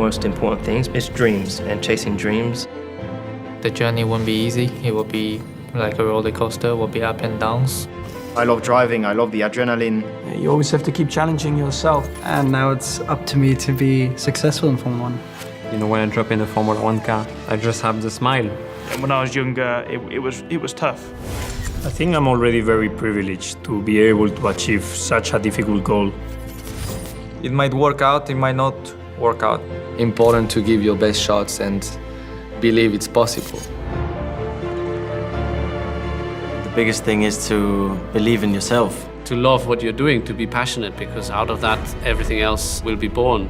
most important things is dreams and chasing dreams. The journey won't be easy. It will be like a roller coaster. It will be up and downs. I love driving. I love the adrenaline. You always have to keep challenging yourself. And now it's up to me to be successful in Formula 1. You know, when I drop in a Formula 1 car, I just have the smile. And when I was younger, it was tough. I think I'm already very privileged to be able to achieve such a difficult goal. It might work out, it might not work out. Important to give your best shots and believe it's possible. The biggest thing is to believe in yourself. To love what you're doing, to be passionate, because out of that, everything else will be born.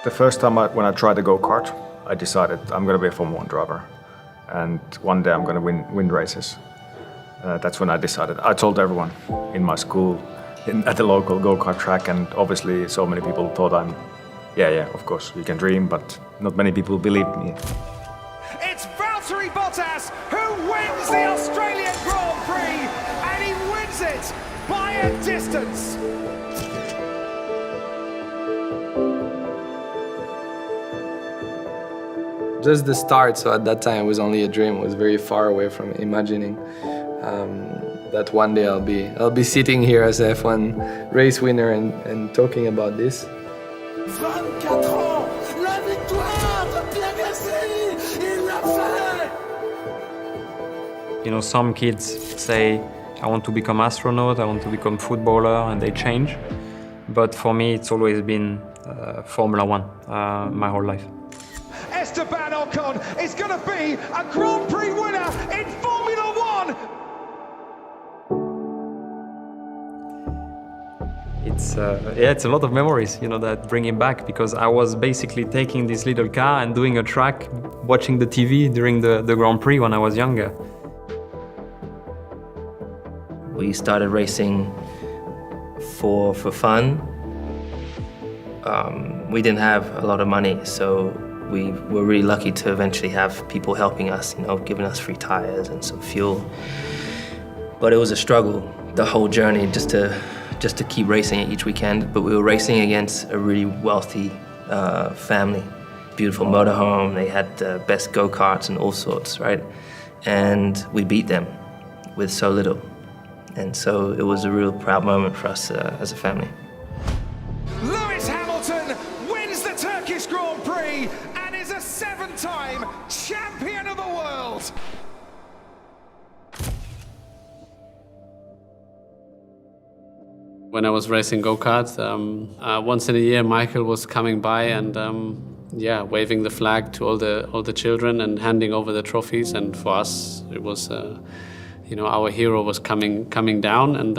The first time when I tried the go-kart, I decided I'm going to be a Formula 1 driver. And one day I'm going to win races. That's when I decided. I told everyone in my school, at the local go-kart track, and obviously so many people thought yeah, of course, you can dream, but not many people believed me. It's Valtteri Bottas who wins the Australian Grand Prix, and he wins it by a distance. Just the start, so at that time it was only a dream. It was very far away from imagining that one day I'll be sitting here as a F1 race winner and talking about this. 24 ans, la victoire de Pierre Gasly, il l'a fait! You know, some kids say, I want to become astronaut, I want to become footballer, and they change. But for me, it's always been Formula 1 my whole life. Esteban Ocon is going to be a Grand Prix winner in Formula 1! It's a lot of memories, you know, that bring him back, because I was basically taking this little car and doing a track, watching the TV during the Grand Prix when I was younger. We started racing for fun. We didn't have a lot of money, so we were really lucky to eventually have people helping us, you know, giving us free tires and some fuel. But it was a struggle, the whole journey, just to keep racing each weekend. But we were racing against a really wealthy family. Beautiful motorhome, they had the best go-karts and all sorts, right? And we beat them with so little. And so it was a real proud moment for us as a family. Lewis Hamilton wins the Turkish Grand Prix and is a 7-time champion of the world. When I was racing go-karts, once in a year Michael was coming by and waving the flag to all the children and handing over the trophies. And for us, it was, our hero was coming down, and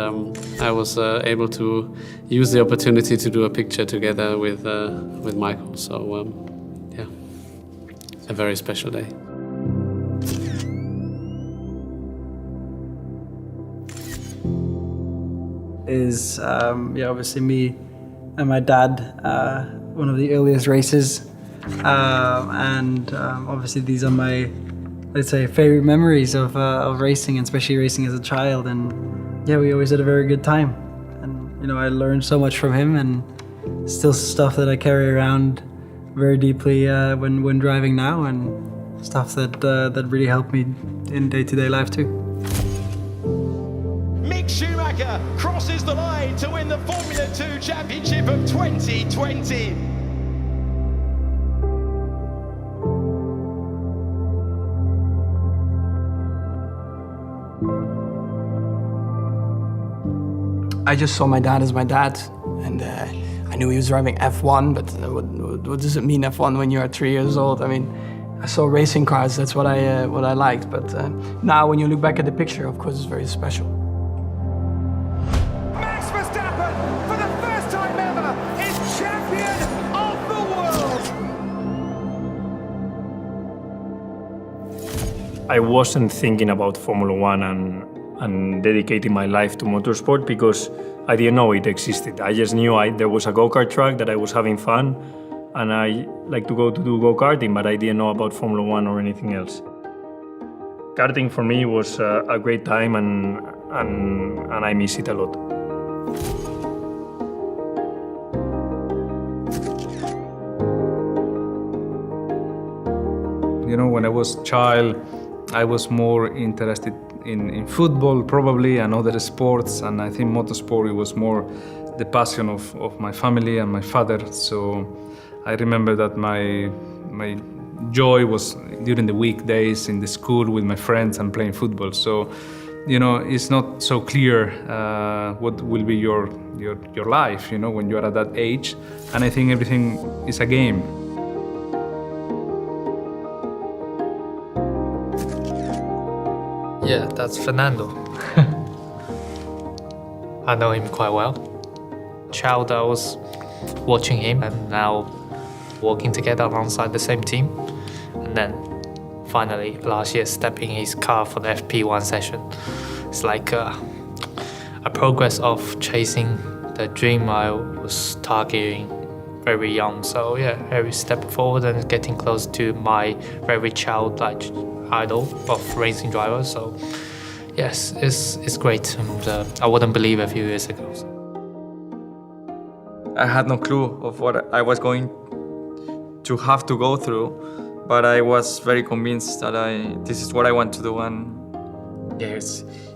I was able to use the opportunity to do a picture together with Michael. So a very special day. Is obviously me and my dad, one of the earliest races, and obviously these are my, let's say, favorite memories of racing, and especially racing as a child. And yeah, we always had a very good time, and I learned so much from him, and still stuff that I carry around very deeply when driving now, and stuff that really helped me in day-to-day life too. Mick Schumacher crosses the line to win the Formula 2 Championship of 2020. I just saw my dad as my dad, and I knew he was driving F1, but what does it mean F1 when you're 3 years old? I mean, I saw racing cars, that's what I liked, but now when you look back at the picture, of course, it's very special. Max Verstappen, for the first time ever, is champion of the world! I wasn't thinking about Formula One and dedicating my life to motorsport because I didn't know it existed. I just knew there was a go-kart track, that I was having fun, and I like to go to do go-karting, but I didn't know about Formula One or anything else. Karting for me was a great time, and I miss it a lot. You know, when I was a child, I was more interested in football probably and other sports, and I think motorsport it was more the passion of my family and my father. So I remember that my joy was during the weekdays in the school with my friends and playing football. So, you know, it's not so clear what will be your life, you know, when you are at that age. And I think everything is a game. Yeah, that's Fernando. I know him quite well. Child, I was watching him and now working together alongside the same team. And then finally last year stepping his car for the FP1 session. It's like a progress of chasing the dream I was targeting very young. So yeah, every step forward and getting close to my very childlike idol of racing drivers. So yes, it's great, and I wouldn't believe a few years ago. I had no clue of what I was going to have to go through, but I was very convinced that this is what I want to do, and yeah,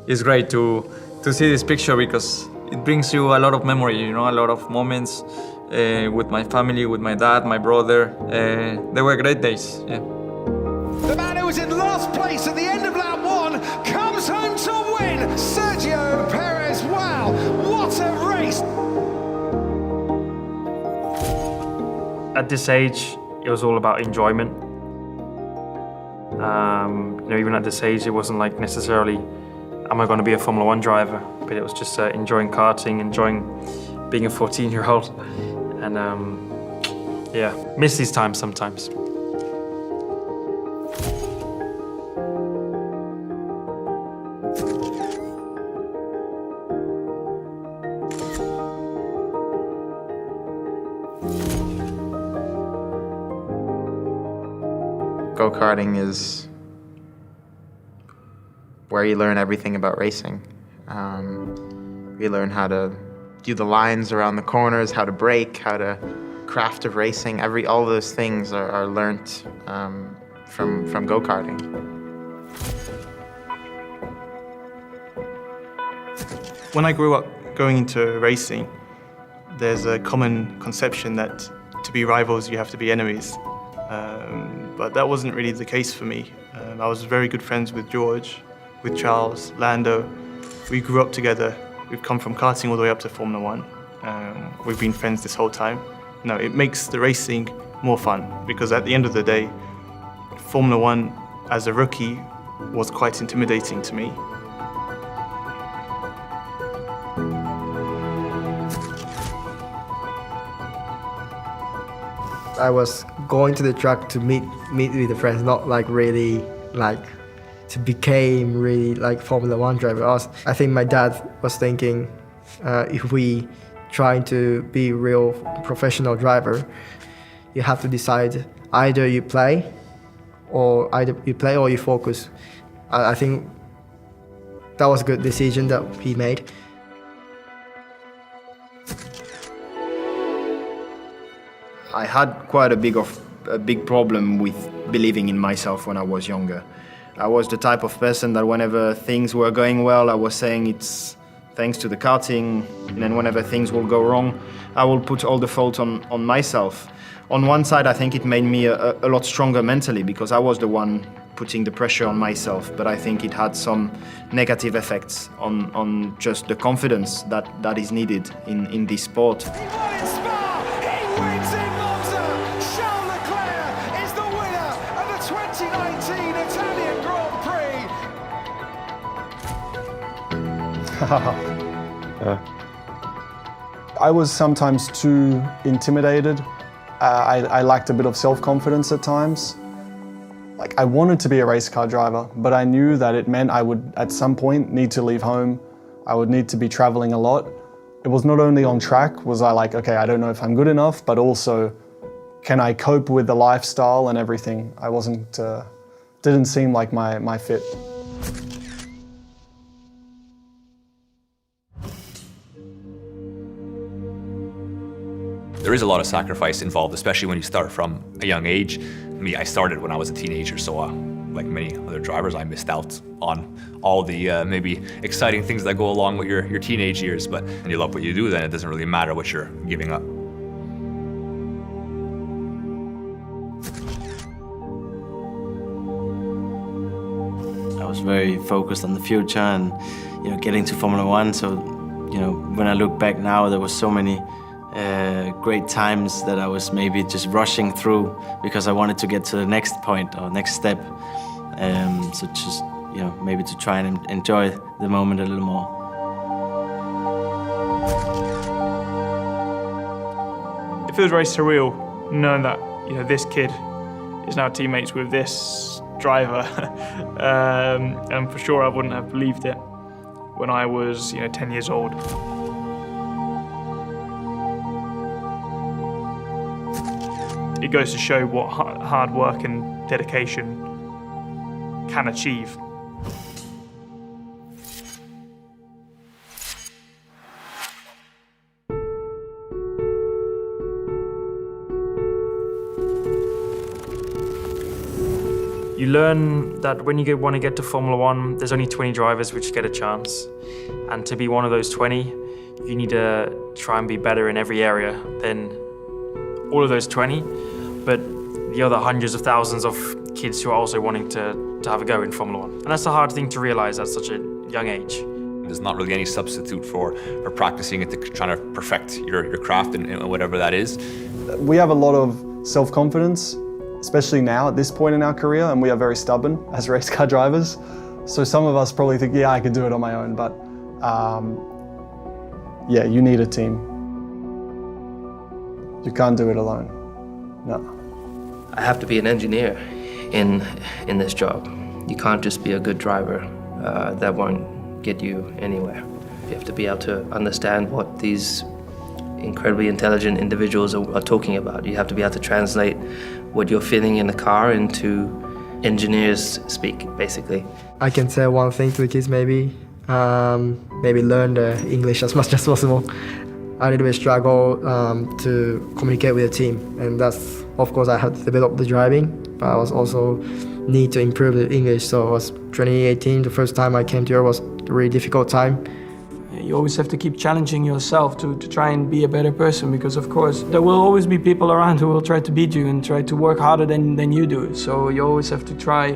it's great to see this picture because it brings you a lot of memory, you know, a lot of moments with my family, with my dad, my brother. They were great days, yeah. The man who was in last place at the end of lap one comes home to win. Sergio Perez, wow, what a race. At this age, it was all about enjoyment. You know, even at this age, it wasn't like necessarily, am I going to be a Formula One driver? But it was just enjoying karting, enjoying being a 14-year-old. And yeah, miss these times sometimes. Go-karting is where you learn everything about racing. You learn how to do the lines around the corners, how to brake, how to craft of racing. All those things are learnt from go-karting. When I grew up going into racing, there's a common conception that to be rivals you have to be enemies. But that wasn't really the case for me. I was very good friends with George, with Charles, Lando. We grew up together. We've come from karting all the way up to Formula One. We've been friends this whole time. No, it makes the racing more fun because at the end of the day, Formula One as a rookie was quite intimidating to me. I was going to the track to meet with the friends, not like really like to become really like Formula One driver. I think my dad was thinking if we try to be real professional driver, you have to decide either you play or you focus. I think that was a good decision that he made. I had quite a big problem with believing in myself when I was younger. I was the type of person that whenever things were going well, I was saying it's thanks to the karting, and then whenever things will go wrong, I will put all the fault on myself. On one side, I think it made me a lot stronger mentally because I was the one putting the pressure on myself, but I think it had some negative effects on just the confidence that is needed in this sport. I was sometimes too intimidated. I lacked a bit of self-confidence at times. Like, I wanted to be a race car driver, but I knew that it meant I would at some point need to leave home. I would need to be traveling a lot. It was not only on track was I like, okay, I don't know if I'm good enough, but also can I cope with the lifestyle and everything? I wasn't, didn't seem like my fit. There is a lot of sacrifice involved, especially when you start from a young age. I started when I was a teenager, so like many other drivers, I missed out on all the maybe exciting things that go along with your teenage years. But when you love what you do, then it doesn't really matter what you're giving up. I was very focused on the future and, getting to Formula One. So, when I look back now, there was so many great times that I was maybe just rushing through because I wanted to get to the next point or next step. So just, maybe to try and enjoy the moment a little more. It feels very surreal knowing that, this kid is now teammates with this driver. And for sure I wouldn't have believed it when I was, 10 years old. It goes to show what hard work and dedication can achieve. You learn that when you want to get to Formula One, there's only 20 drivers which get a chance. And to be one of those 20, you need to try and be better in every area than all of those 20, but the other hundreds of thousands of kids who are also wanting to have a go in Formula One. And that's a hard thing to realize at such a young age. There's not really any substitute for practicing it, trying to perfect your craft and whatever that is. We have a lot of self-confidence, especially now at this point in our career, and we are very stubborn as race car drivers. So some of us probably think, yeah, I could do it on my own, but yeah, you need a team. You can't do it alone, no. I have to be an engineer in this job. You can't just be a good driver. That won't get you anywhere. You have to be able to understand what these incredibly intelligent individuals are talking about. You have to be able to translate what you're feeling in the car into engineers speak, basically. I can say one thing to the kids maybe learn the English as much as possible. I little bit struggle to communicate with the team, and that's, of course, I had to develop the driving, but I was also need to improve the English. So it was 2018, the first time I came to Europe was a really difficult time. You always have to keep challenging yourself to try and be a better person, because of course there will always be people around who will try to beat you and try to work harder than you do. So you always have to try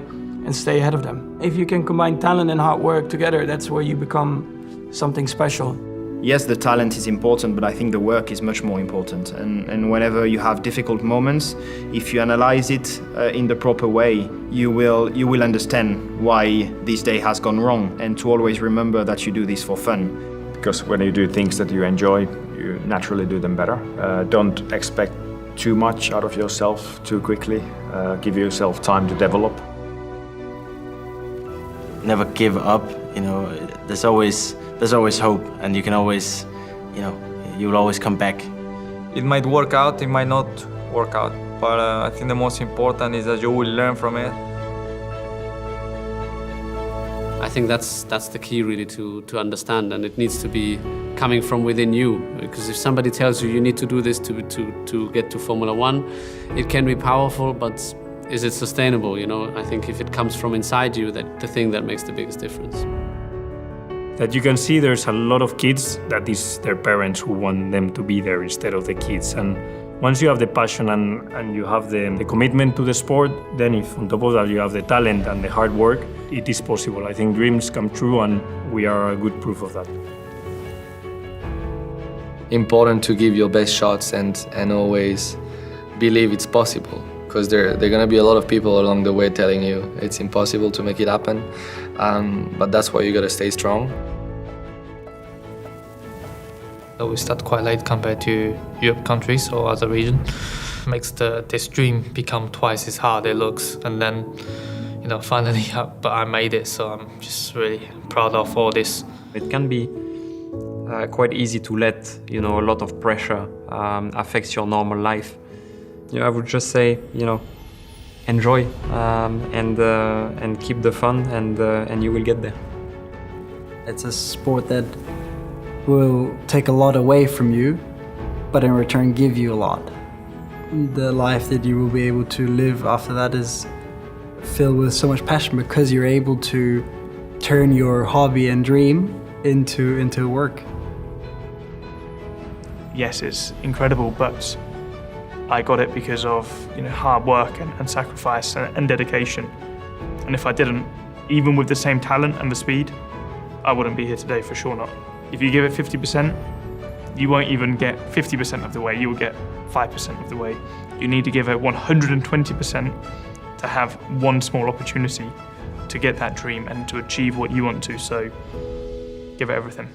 and stay ahead of them. If you can combine talent and hard work together, that's where you become something special. Yes, the talent is important, but I think the work is much more important. And whenever you have difficult moments, if you analyze it in the proper way, you will understand why this day has gone wrong, and to always remember that you do this for fun. Because when you do things that you enjoy, you naturally do them better. Don't expect too much out of yourself too quickly. Give yourself time to develop. Never give up, there's always hope, and you can always, you'll always come back. It might work out, it might not work out, but I think the most important is that you will learn from it. I think that's the key really to understand, and it needs to be coming from within you, because if somebody tells you need to do this to get to Formula One, it can be powerful, but is it sustainable? I think if it comes from inside you, that's the thing that makes the biggest difference. That you can see there's a lot of kids that is their parents who want them to be there instead of the kids. And once you have the passion and you have the commitment to the sport, then if on top of that you have the talent and the hard work, it is possible. I think dreams come true, and we are a good proof of that. Important to give your best shots and always believe it's possible, because there are going to be a lot of people along the way telling you it's impossible to make it happen, but that's why you got to stay strong. So we start quite late compared to Europe countries or other regions. makes this dream become twice as hard it looks. And then, finally, but I made it. So I'm just really proud of all this. It can be quite easy to let a lot of pressure affects your normal life. I would just say enjoy and keep the fun, and you will get there. It's a sport that will take a lot away from you, but in return give you a lot. The life that you will be able to live after that is filled with so much passion because you're able to turn your hobby and dream into work. Yes, it's incredible, but I got it because of hard work and sacrifice and dedication. And if I didn't, even with the same talent and the speed, I wouldn't be here today, for sure not. If you give it 50%, you won't even get 50% of the way, you will get 5% of the way. You need to give it 120% to have one small opportunity to get that dream and to achieve what you want to, so give it everything.